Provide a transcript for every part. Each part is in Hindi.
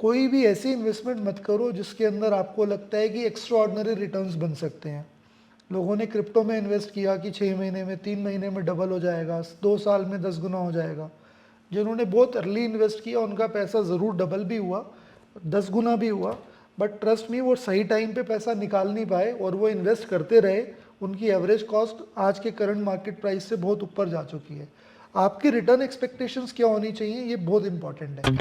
कोई भी ऐसी इन्वेस्टमेंट मत करो जिसके अंदर आपको लगता है कि एक्स्ट्रा ऑर्डिनरी रिटर्न्स बन सकते हैं। लोगों ने क्रिप्टो में इन्वेस्ट किया कि 6 महीने में 3 महीने में डबल हो जाएगा, 2 साल में 10 गुना हो जाएगा। जिन्होंने बहुत अर्ली इन्वेस्ट किया उनका पैसा ज़रूर डबल भी हुआ, 10 गुना भी हुआ, बट ट्रस्ट मी वो सही टाइम पे पैसा निकाल नहीं पाए और वो इन्वेस्ट करते रहे। उनकी एवरेज कॉस्ट आज के करंट मार्केट प्राइस से बहुत ऊपर जा चुकी है। आपकी रिटर्न एक्सपेक्टेशंस क्या होनी चाहिए, ये बहुत इंपॉर्टेंट है।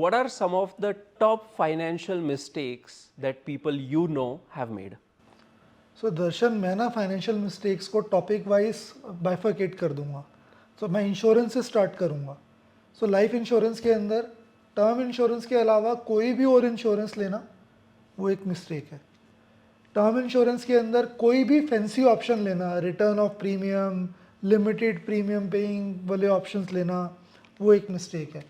What are some of the top financial mistakes that people you know have made? सो दर्शन, मैं ना फाइनेंशियल मिस्टेक्स को टॉपिक वाइज बाइफरकेट कर दूंगा। तो मैं इंश्योरेंस से स्टार्ट करूंगा। सो लाइफ इंश्योरेंस के अंदर टर्म इंश्योरेंस के अलावा कोई भी और इंश्योरेंस लेना वो एक मिस्टेक है। टर्म इंश्योरेंस के अंदर कोई भी फैंसी ऑप्शन लेना, return of premium, limited premium paying वाले ऑप्शंस लेना, वो एक मिस्टेक है।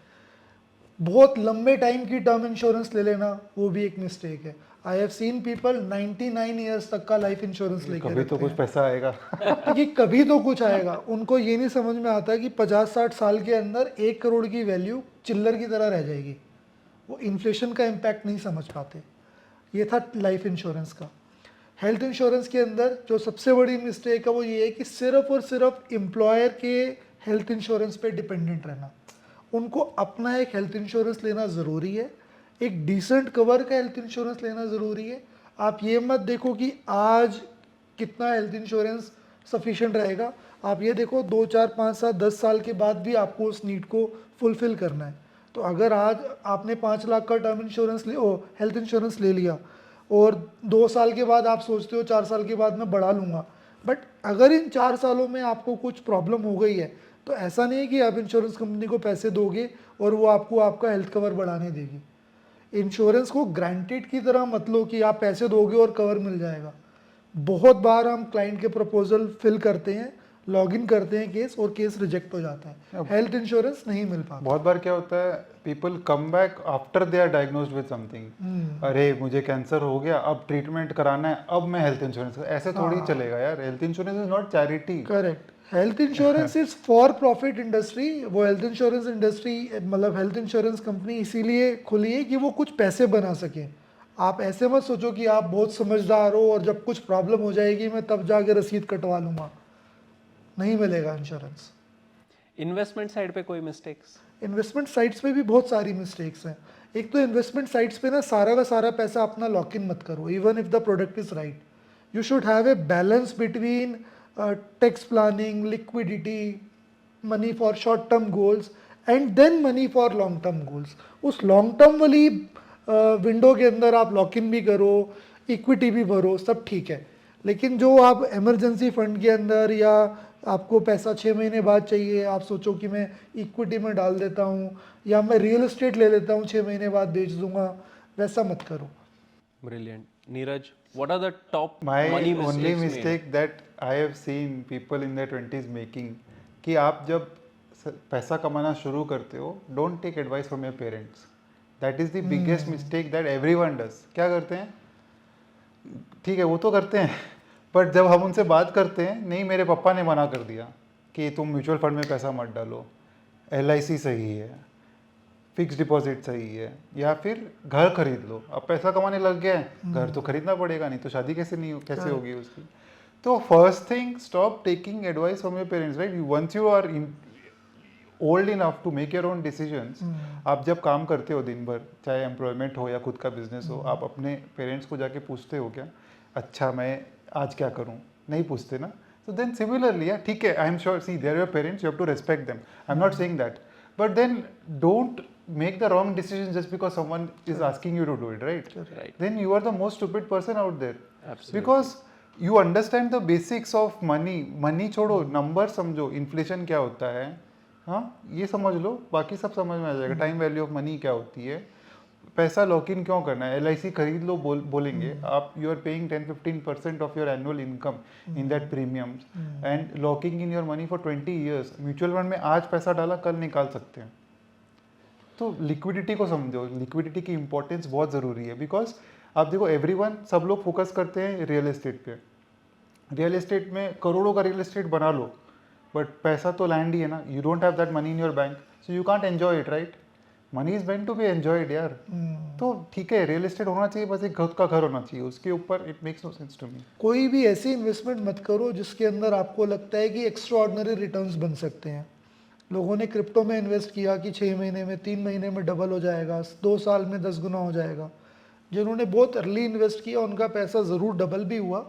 बहुत लंबे टाइम की टर्म इंश्योरेंस ले लेना वो भी एक मिस्टेक है। I have seen people 99 years तक का लाइफ इंश्योरेंस लेके कभी तो कुछ पैसा आएगा। कि कभी तो कुछ आएगा। उनको ये नहीं समझ में आता कि 50-60 साल के अंदर 1 करोड़ की वैल्यू चिल्लर की तरह रह जाएगी। वो इन्फ्लेशन का इम्पैक्ट नहीं समझ पाते। ये था लाइफ इंश्योरेंस का। हेल्थ इंश्योरेंस के अंदर जो सबसे बड़ी मिस्टेक है वो ये है कि सिर्फ और सिर्फ एम्प्लॉयर के हेल्थ इंश्योरेंस पे डिपेंडेंट रहना। उनको अपना एक हेल्थ इंश्योरेंस लेना ज़रूरी है, एक डिसेंट कवर का हेल्थ इंश्योरेंस लेना ज़रूरी है। आप ये मत देखो कि आज कितना हेल्थ इंश्योरेंस सफिशिएंट रहेगा। आप ये देखो 2, 4, 5, 7, 10 साल के बाद भी आपको उस नीड को फुलफिल करना है। तो अगर आज आपने 5 लाख का टर्म इंश्योरेंस हेल्थ इंश्योरेंस ले लिया और 2 साल के बाद आप सोचते हो 4 साल के बाद मैं बढ़ा लूँगा, बट अगर इन 4 सालों में आपको कुछ प्रॉब्लम हो गई है तो ऐसा नहीं है कि आप इंश्योरेंस कंपनी को पैसे दोगे और वो आपको आपका हेल्थ कवर बढ़ाने देगी। इंश्योरेंस को ग्रांटेड की तरह मत लो कि आप पैसे दोगे और कवर मिल जाएगा। बहुत बार हम क्लाइंट के प्रपोजल फिल करते हैं, लॉगिन करते हैं केस, और केस रिजेक्ट हो जाता है, हेल्थ इंश्योरेंस नहीं मिल पाता। बहुत बार क्या होता है, people come back after they are diagnosed with something. अरे मुझे कैंसर हो गया, अब ट्रीटमेंट कराना है, अब मैं हेल्थ इंश्योरेंस, ऐसे थोड़ी चलेगा यार। Health insurance is not charity. Correct. Health insurance is for profit industry. वो हेल्थ इंश्योरेंस इंडस्ट्री मतलब हेल्थ इंश्योरेंस कंपनी इसीलिए खुली है कि वो कुछ पैसे बना सके। आप ऐसे मत सोचो कि आप बहुत समझदार हो और जब कुछ प्रॉब्लम हो जाएगी मैं तब जाके रसीद कटवा लूँगा। नहीं मिलेगा इंश्योरेंस। इन्वेस्टमेंट साइड पे कोई मिस्टेक्स? इन्वेस्टमेंट साइट्स पे भी बहुत सारी मिस्टेक्स हैं। एक तो इन्वेस्टमेंट साइट्स पे ना सारा का सारा पैसा अपना लॉक इन मत करो, even if the product is right. You should have a balance between tax planning, liquidity, money for short term goals and then money for long term goals. उस लॉन्ग टर्म वाली विंडो के अंदर आप लॉक इन भी करो, इक्विटी भी भरो, सब ठीक है। लेकिन जो आप इमरजेंसी फंड के अंदर या आपको पैसा 6 महीने बाद चाहिए, आप सोचो कि मैं इक्विटी में डाल देता हूँ या मैं रियल एस्टेट ले लेता हूँ 6 महीने बाद बेच दूंगा, वैसा मत करो। Brilliant. Neeraj, what are the top My money only mistakes made? mistake that I have seen people in their 20s making, कि आप जब पैसा कमाना शुरू करते हो, don't take advice from your parents. That is the biggest mistake that everyone does. क्या करते हैं, ठीक है वो तो करते हैं, बट जब हम उनसे बात करते हैं, नहीं मेरे पापा ने मना कर दिया कि तुम म्यूचुअल फंड में पैसा मत डालो, LIC सही है, फिक्स डिपॉजिट सही है, या फिर घर खरीद लो। अब पैसा कमाने लग गया है, घर तो खरीदना पड़ेगा, नहीं तो शादी कैसे होगी उसकी। तो first thing, stop taking advice from your parents, right. Once you are old enough to make your own decisions, आप जब काम करते हो दिन भर, चाहे एम्प्लॉयमेंट हो या खुद का बिजनेस हो, आप अपने पेरेंट्स को जाके पूछते हो क्या, अच्छा मैं आज क्या करूं? नहीं पूछते ना। So then similarly, yeah, ठीक है, I am sure, see, they are your parents, you have to respect them. I'm not saying that. But then don't make the wrong decisions just because someone is asking you to do it, right? Right. Then you are the most stupid person out there. Absolutely. Because you understand the basics of money. Money छोड़ो, number समझो, inflation क्या होता है, हाँ ये समझ लो, बाकी सब समझ में आ जाएगा। टाइम वैल्यू ऑफ मनी क्या होती है, पैसा लॉक इन क्यों करना है, LIC खरीद लो बोलेंगे आप, you are paying 10-15% of your annual income in that premiums and locking in your money for 20 years. Mutual fund में आज पैसा डाला कल निकाल सकते हैं। तो लिक्विडिटी को समझो, लिक्विडिटी की इंपॉर्टेंस बहुत ज़रूरी है। बिकॉज आप देखो एवरीवन, सब लोग फोकस करते हैं रियल एस्टेट पे, रियल एस्टेट में करोड़ों का रियल एस्टेट बना लो, बट पैसा तो लैंड ही है ना, you don't have that money in your bank, so you can't enjoy it, right? Money is meant to be enjoyed यार। तो ठीक है, रियल एस्टेट होना चाहिए, बस एक खुद का घर होना चाहिए, उसके ऊपर it makes no sense to me. कोई भी ऐसी इन्वेस्टमेंट मत करो जिसके अंदर आपको लगता है कि एक्स्ट्रा ऑर्डिनरी रिटर्न्स बन सकते हैं। लोगों ने क्रिप्टो में इन्वेस्ट किया कि 6 महीने में 3 महीने में डबल हो जाएगा, 2 साल में 10 गुना हो जाएगा। जिन्होंने बहुत अर्ली इन्वेस्ट किया उनका पैसा ज़रूर डबल भी हुआ,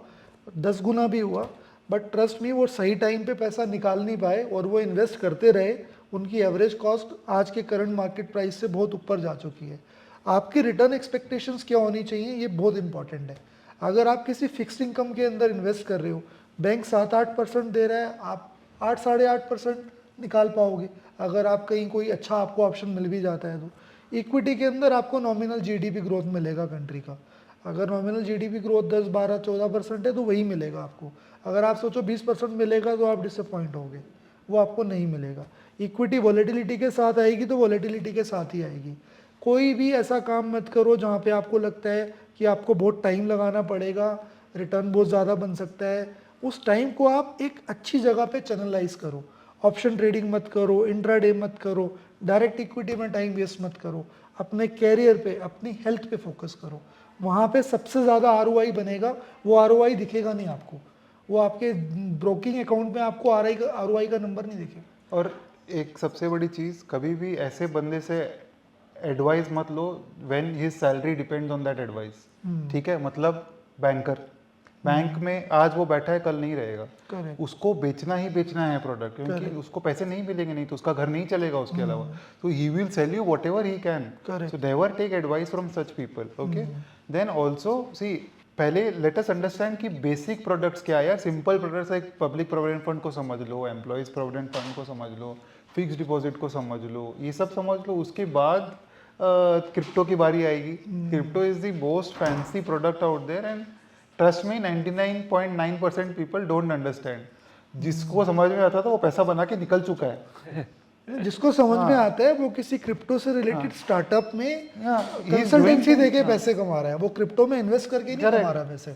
10 गुना भी हुआ, बट ट्रस्ट मी वो सही टाइम पे पैसा निकाल नहीं पाए और वो इन्वेस्ट करते रहे। उनकी एवरेज कॉस्ट आज के करंट मार्केट प्राइस से बहुत ऊपर जा चुकी है। आपकी रिटर्न एक्सपेक्टेशंस क्या होनी चाहिए, ये बहुत इंपॉर्टेंट है। अगर आप किसी फिक्स्ड इनकम के अंदर इन्वेस्ट कर रहे हो, बैंक 7-8% दे रहा है, आप 8-8.5% निकाल पाओगे अगर आप कहीं कोई अच्छा आपको ऑप्शन मिल भी जाता है तो। इक्विटी के अंदर आपको नॉमिनल जीडीपी ग्रोथ मिलेगा कंट्री का। अगर नॉमिनल जीडीपी ग्रोथ 10-12-14% है तो वही मिलेगा आपको। अगर आप सोचो 20% मिलेगा तो आप डिसअपॉइंट होगे, वो आपको नहीं मिलेगा। इक्विटी वॉलेटिलिटी के साथ आएगी तो वॉलेटिलिटी के साथ ही आएगी। कोई भी ऐसा काम मत करो जहाँ पे आपको लगता है कि आपको बहुत टाइम लगाना पड़ेगा, रिटर्न बहुत ज़्यादा बन सकता है। उस टाइम को आप एक अच्छी जगह पे चैनलाइज करो। ऑप्शन ट्रेडिंग मत करो, इंट्राडे मत करो, डायरेक्ट इक्विटी में टाइम वेस्ट मत करो। अपने कैरियर पे, अपनी हेल्थ पे फोकस करो। वहाँ पे सबसे ज़्यादा आरओआई बनेगा। वो आरओआई दिखेगा नहीं आपको, वो आपके ब्रोकिंग अकाउंट में आपको आरओआई का नंबर नहीं दिखेगा। और एक सबसे बड़ी चीज़, कभी भी ऐसे बंदे से एडवाइस मत लो when his salary depends on that advice. ठीक है, मतलब बैंक में आज वो बैठा है, कल नहीं रहेगा। Correct. उसको बेचना ही बेचना है प्रोडक्ट, क्योंकि उसको पैसे नहीं मिलेंगे, नहीं तो उसका घर नहीं चलेगा उसके अलावा। तो he will sell you whatever he can. Correct. So never take advice from such people. Okay, then also see, पहले लेट अस अंडरस्टैंड कि बेसिक प्रोडक्ट्स क्या है यार। Simple products like public provident fund को समझ लो, एम्प्लॉयज प्रोविडेंट फंड को समझ लो, फिक्स डिपॉजिट को समझ लो, ये सब समझ लो। उसके बाद क्रिप्टो की बारी आएगी। Crypto is the most fancy product out there, and trust me 99.9% people don't understand. जिसको समझ में आता था वो पैसा बना के निकल चुका है। जिसको समझ में आता है वो किसी क्रिप्टो से रिलेटेड स्टार्टअप में Yeah, he is consultancy doing देके things, पैसे कमा रहा है। वो क्रिप्टो में इन्वेस्ट करके नहीं Correct. कमा रहा पैसे।